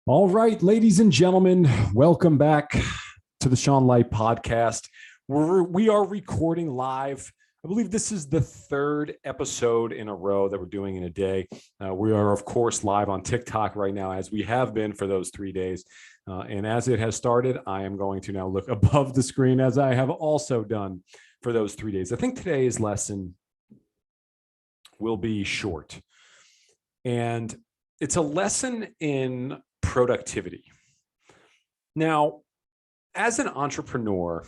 All right, ladies and gentlemen, welcome back to the Sean Light podcast. We are recording live. I believe this is the third episode in a row that we're doing in a day. We are, of course, live on TikTok right now, as we have been for those 3 days. And as it has started, I am going to now look above the screen, as I have also done for those 3 days. I think today's lesson will be short. And it's a lesson in productivity. Now, as an entrepreneur,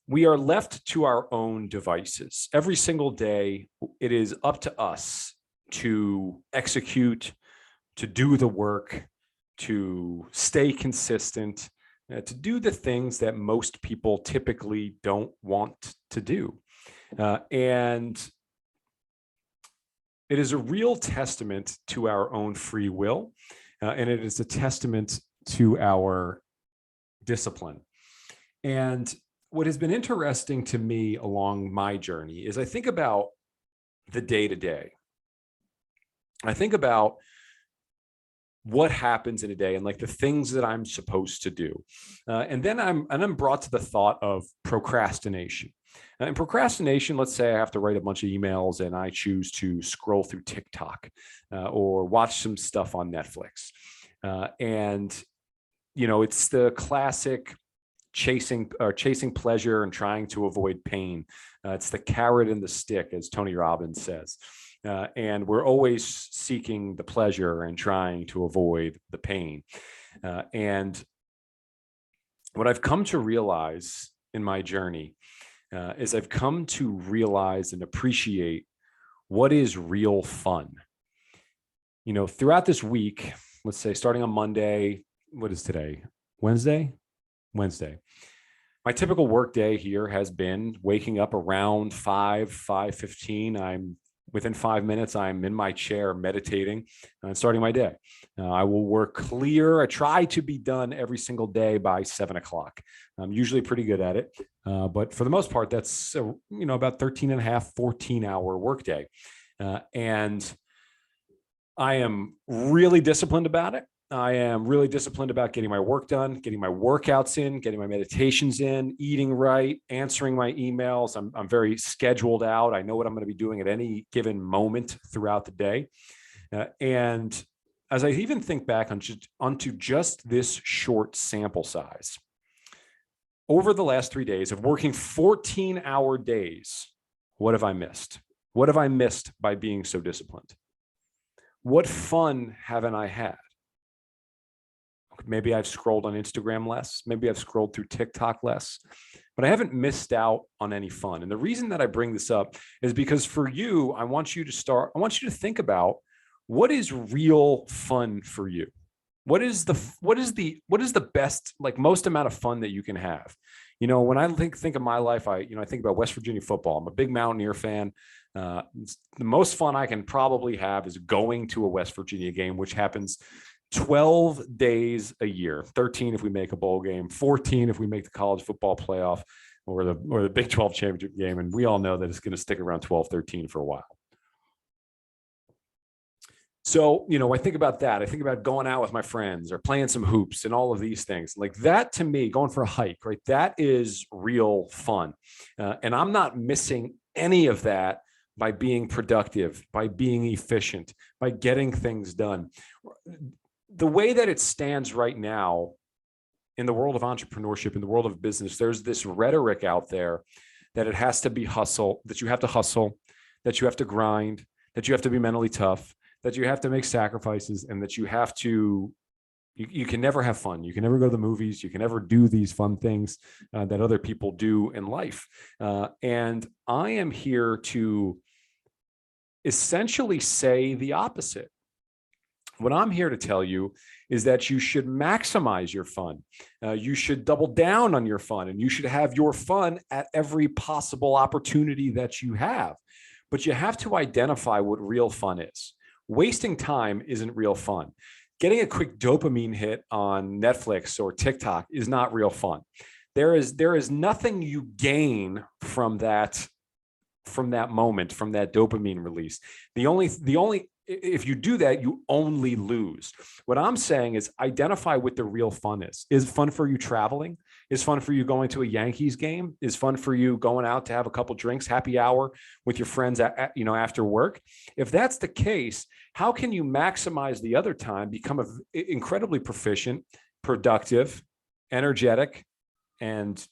we are left to our own devices. Every single day, it is up to us to execute, to do the work, to stay consistent, to do the things that most people typically don't want to do. And it is a real testament to our own free will, and it is a testament to our discipline. And what has been interesting to me along my journey is I think about the day-to-day. I think about what happens in a day and like the things that I'm supposed to do. And then I'm brought to the thought of procrastination. And procrastination, let's say I have to write a bunch of emails and I choose to scroll through TikTok or watch some stuff on Netflix. And, you know, it's the classic chasing pleasure and trying to avoid pain. It's the carrot and the stick, as Tony Robbins says. And we're always seeking the pleasure and trying to avoid the pain. And what I've come to realize in my journey is I've come to realize and appreciate what is real fun. You know, throughout this week, let's say starting on Monday, what is today? Wednesday. My typical work day here has been waking up around 5:15. I'm within 5 minutes, I'm in my chair meditating and starting my day. I will work clear. I try to be done every single day by 7 o'clock. I'm usually pretty good at it. But for the most part, that's, about 13 and a half, 14-hour workday. And I am really disciplined about it. I am really disciplined about getting my work done, getting my workouts in, getting my meditations in, eating right, answering my emails. I'm very scheduled out. I know what I'm going to be doing at any given moment throughout the day. And as I even think back onto just this short sample size, over the last 3 days of working 14-hour days, what have I missed? What have I missed by being so disciplined? What fun haven't I had? Maybe I've scrolled on Instagram less. Maybe I've scrolled through TikTok less, but I haven't missed out on any fun. And the reason that I bring this up is because for you, I want you to think about what is real fun for you. What is the best, like most amount of fun that you can have? You know, when I think of my life, I think about West Virginia football. I'm a big Mountaineer fan. The most fun I can probably have is going to a West Virginia game, which happens 12 days a year, 13 if we make a bowl game, 14 if we make the college football playoff or the Big 12 championship game. And we all know that it's going to stick around 12, 13 for a while. So, I think about that. I think about going out with my friends or playing some hoops and all of these things like that. To me, going for a hike, right? That is real fun. And I'm not missing any of that by being productive, by being efficient, by getting things done. The way that it stands right now in the world of entrepreneurship, in the world of business, there's this rhetoric out there that it has to be hustle, that you have to hustle, that you have to grind, that you have to be mentally tough, that you have to make sacrifices, and that you have to, you can never have fun. You can never go to the movies. You can never do these fun things that other people do in life. And I am here to essentially say the opposite. What I'm here to tell you is that you should maximize your fun. You should double down on your fun, and you should have your fun at every possible opportunity that you have. But you have to identify what real fun is. Wasting time isn't real fun. Getting a quick dopamine hit on Netflix or TikTok is not real fun. There is nothing you gain from that moment, from that dopamine release. The only if you do that, you only lose. What I'm saying is identify what the real fun is. Is fun for you traveling? Is fun for you going to a Yankees game? Is fun for you going out to have a couple drinks, happy hour with your friends after work? If that's the case, how can you maximize the other time, become incredibly proficient, productive, energetic, and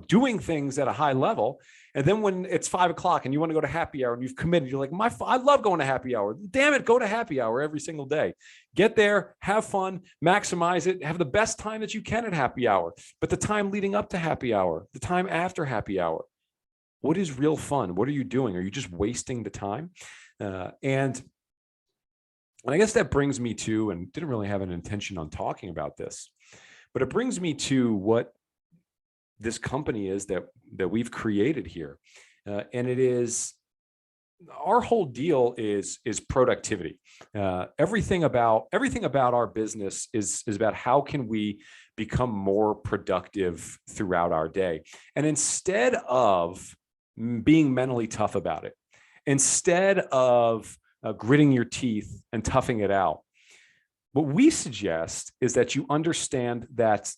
doing things at a high level? And then when it's 5 o'clock and you want to go to happy hour and you've committed, you're like, I love going to happy hour. Damn it, go to happy hour every single day. Get there, have fun, maximize it, have the best time that you can at happy hour. But the time leading up to happy hour, the time after happy hour, what is real fun? What are you doing? Are you just wasting the time? And I guess that brings me to, and didn't really have an intention on talking about this, but it brings me to what this company is that we've created here. And it is, our whole deal is productivity. Everything about our business is about how can we become more productive throughout our day. And instead of being mentally tough about it, instead of gritting your teeth and toughing it out, what we suggest is that you understand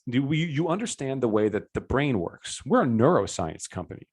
you understand the way that the brain works. We're a neuroscience company.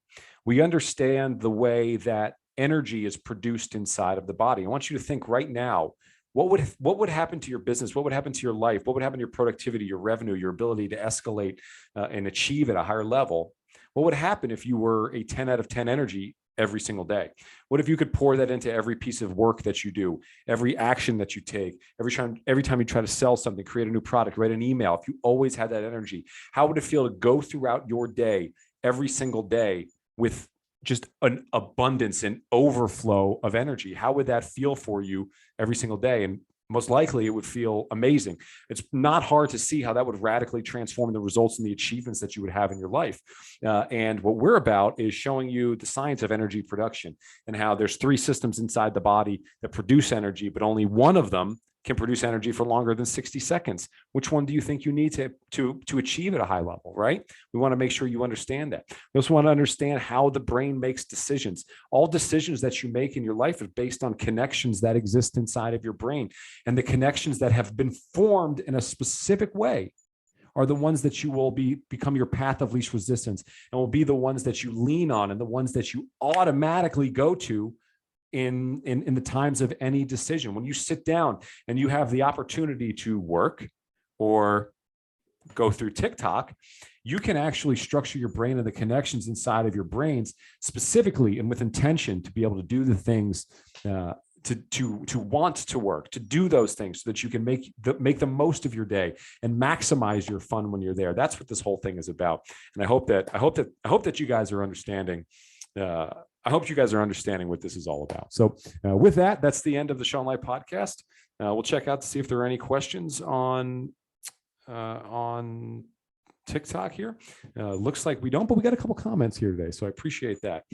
We understand the way that energy is produced inside of the body. I want you to think right now, what would happen to your business? What would happen to your life? What would happen to your productivity, your revenue, your ability to escalate and achieve at a higher level? What would happen if you were a 10 out of 10 energy every single day? What if you could pour that into every piece of work that you do, every action that you take, every time you try to sell something, create a new product, write an email? If you always had that energy, how would it feel to go throughout your day, every single day, with just an abundance and overflow of energy? How would that feel for you every single day? And most likely it would feel amazing. It's not hard to see how that would radically transform the results and the achievements that you would have in your life. And what we're about is showing you the science of energy production and how there's 3 systems inside the body that produce energy, but only one of them can produce energy for longer than 60 seconds. Which one do you think you need to achieve at a high level, right? We want to make sure you understand that. We also want to understand how the brain makes decisions. All decisions that you make in your life are based on connections that exist inside of your brain. And the connections that have been formed in a specific way are the ones that you will become your path of least resistance, and will be the ones that you lean on and the ones that you automatically go to in the times of any decision. When you sit down and you have the opportunity to work or go through TikTok, you can actually structure your brain and the connections inside of your brains specifically and with intention to be able to do the things to want to work, to do those things so that you can make the most of your day and maximize your fun when you're there. That's what this whole thing is about. And I hope that you guys are understanding. I hope you guys are understanding what this is all about. So with that, that's the end of the Sean Light podcast. We'll check out to see if there are any questions on TikTok here. Looks like we don't, but we got a couple comments here today, so I appreciate that.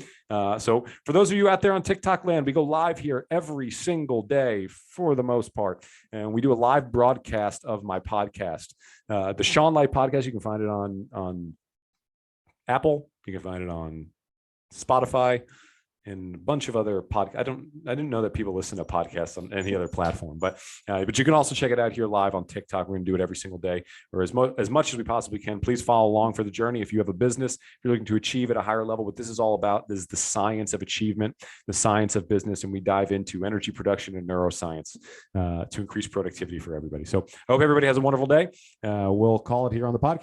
So for those of you out there on TikTok land, we go live here every single day for the most part, and we do a live broadcast of my podcast, the Sean Light podcast. You can find it on Apple. You can find it on Spotify and a bunch of other podcasts. I didn't know that people listen to podcasts on any other platform, but you can also check it out here live on TikTok. We're going to do it every single day, or as much as we possibly can. Please follow along for the journey. If you have a business, if you're looking to achieve at a higher level, what this is all about, this is the science of achievement, the science of business, and we dive into energy production and neuroscience to increase productivity for everybody. So I hope everybody has a wonderful day. We'll call it here on the podcast.